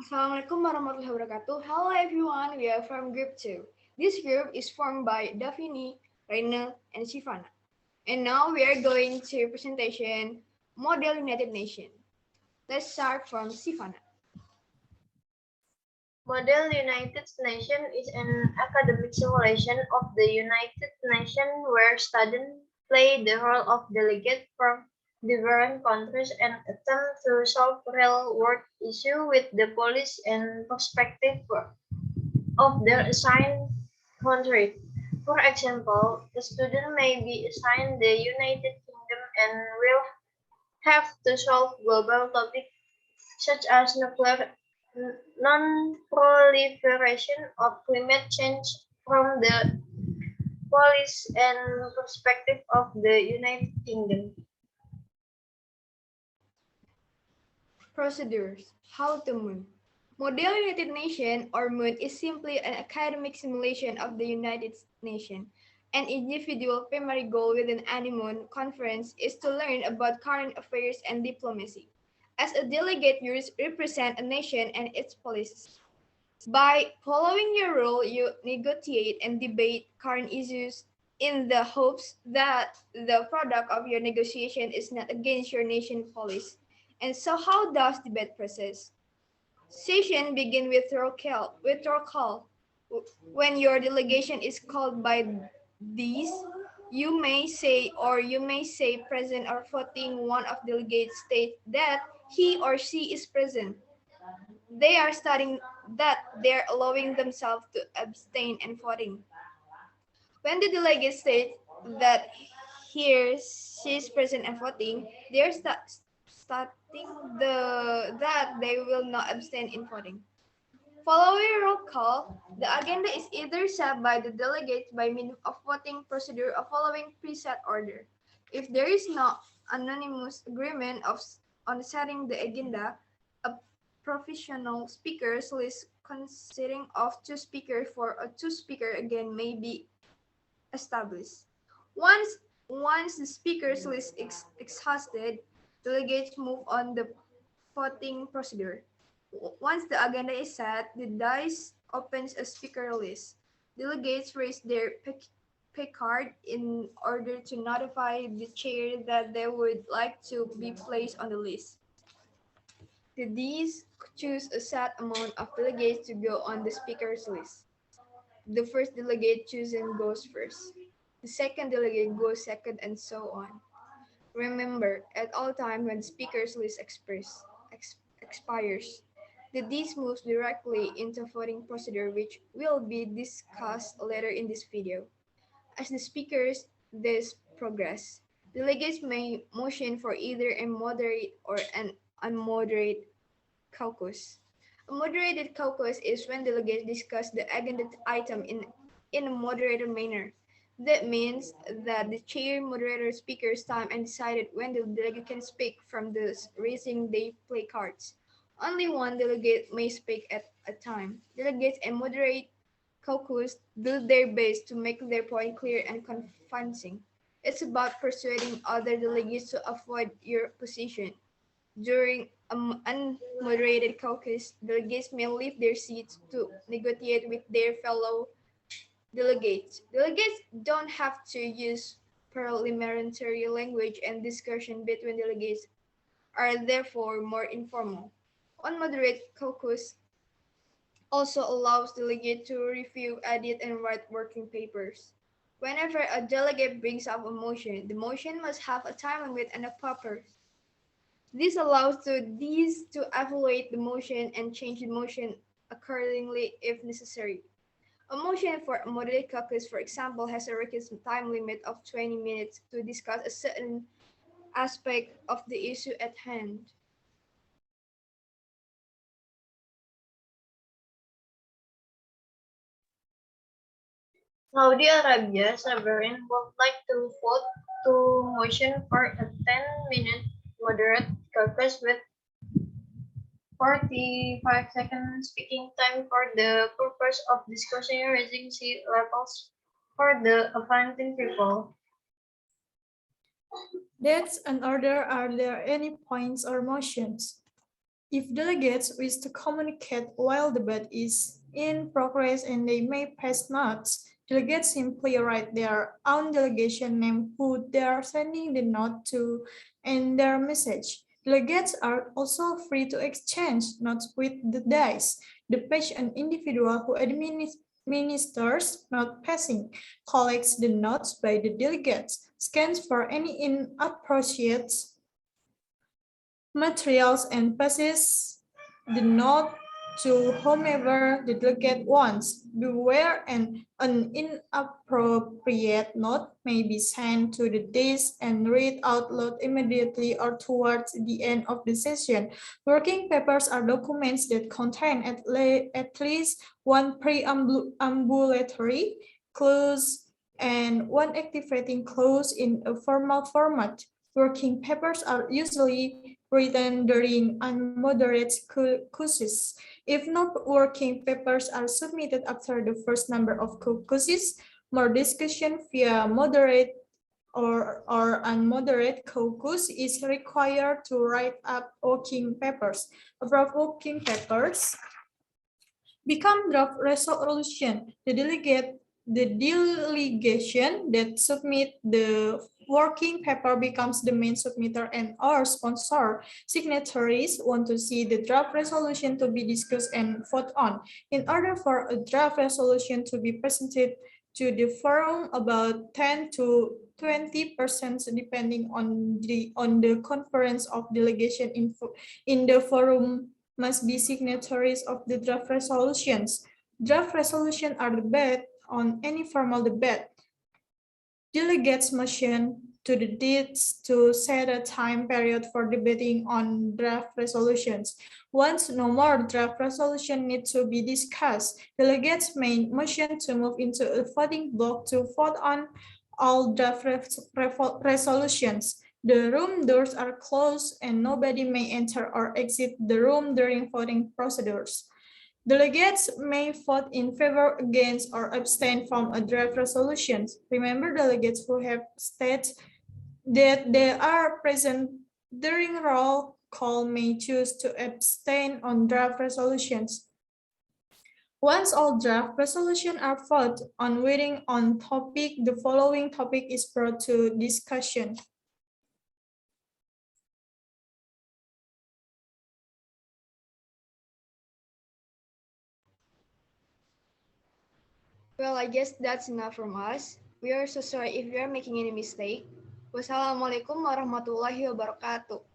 Assalamualaikum warahmatullahi wabarakatuh. Hello everyone, we are from group 2. This group is formed by Davini, Reina, and Shivana. And now we are going to presentation Model United Nations. Let's start from Shivana. Model United Nations is an academic simulation of the United Nations where students play the role of delegates from different countries and attempt to solve real-world issues with the policy and perspective of their assigned country. For example, a student may be assigned the United Kingdom and will have to solve global topics such as nuclear non-proliferation of climate change from the policy and perspective of the United Kingdom. Procedures. How to MOON. Model United Nations or MOON is simply an academic simulation of the United Nations. An individual primary goal within any MOON conference is to learn about current affairs and diplomacy. As a delegate, you represent a nation and its policies. By following your role, you negotiate and debate current issues in the hopes that the product of your negotiation is not against your nation policy. And so how does debate process? Session begin with roll call. When your delegation is called by these, you may say present or voting. One of delegates state that he or she is present. They are studying that they're allowing themselves to abstain and voting. When the delegate states that here she is present and voting, they're starting that they will not abstain in voting. Following roll call, the agenda is either set by the delegates by means of voting procedure or following preset order. If there is no unanimous agreement on setting the agenda, a professional speakers list consisting of two speakers for a two speaker again may be established. Once once the speakers list is exhausted, delegates move on the voting procedure. Once the agenda is set, the dice opens a speaker list. Delegates raise their pick card in order to notify the chair that they would like to be placed on the list. The Ds choose a set amount of delegates to go on the speaker's list. The first delegate chosen goes first. The second delegate goes second, and so on. Remember, at all times when speakers list expires, the Ds moves directly into voting procedure which will be discussed later in this video. As the speakers this progress, delegates may motion for either a moderate or an unmoderate caucus. A moderated caucus is when delegates discuss the agenda item in a moderated manner. That means that the chair moderator speaker's time and decided when the delegate can speak from the raising they play cards. Only one delegate may speak at a time. Delegates and moderate caucus do their best to make their point clear and convincing. It's about persuading other delegates to avoid your position. During an unmoderated caucus, delegates may leave their seats to negotiate with their fellow delegates. Delegates don't have to use parliamentary language, and discussion between delegates are therefore more informal. Unmoderated caucus also allows delegates to review, edit, and write working papers. Whenever a delegate brings up a motion, the motion must have a time limit and a purpose. This allows these to evaluate the motion and change the motion accordingly if necessary. A motion for a moderated caucus, for example, has a requisite time limit of 20 minutes to discuss a certain aspect of the issue at hand. Saudi Arabia sovereign would like to vote to motion for a 10-minute moderate caucus with 45-second speaking time for the purpose of discussing raising sea levels for the offending people. That's an order. Are there any points or motions? If delegates wish to communicate while debate is in progress and they may pass notes, delegates simply write their own delegation name who they are sending the note to and their message. Delegates are also free to exchange notes with the dice. The page an individual who administers note passing, collects the notes by the delegates, scans for any inappropriate materials and passes the note to whomever the delegate wants. Beware an inappropriate note may be sent to the desk and read out loud immediately or towards the end of the session. Working papers are documents that contain at least one preambulatory clause and one activating clause in a formal format. Working papers are usually written during unmoderate caucuses. If no working papers are submitted after the first number of caucuses, more discussion via moderate or unmoderate caucus is required to write up working papers. Draft working papers become draft resolution. The delegation that submit the working paper becomes the main submitter and our sponsor. Signatories want to see the draft resolution to be discussed and voted on. In order for a draft resolution to be presented to the forum, about 10 to 20% depending on the conference of delegation in the forum must be signatories of the draft resolutions. Draft resolutions are debated on any formal debate. Delegates motion to the deeds to set a time period for debating on draft resolutions. Once no more draft resolution need to be discussed, delegates may motion to move into a voting block to vote on all draft resolutions. The room doors are closed and nobody may enter or exit the room during voting procedures. Delegates may vote in favor, against, or abstain from a draft resolution. Remember, delegates who have stated that they are present during roll call may choose to abstain on draft resolutions. Once all draft resolutions are voted on waiting on topic, the following topic is brought to discussion. Well, I guess that's enough from us. We are so sorry if we are making any mistake. Wassalamualaikum warahmatullahi wabarakatuh.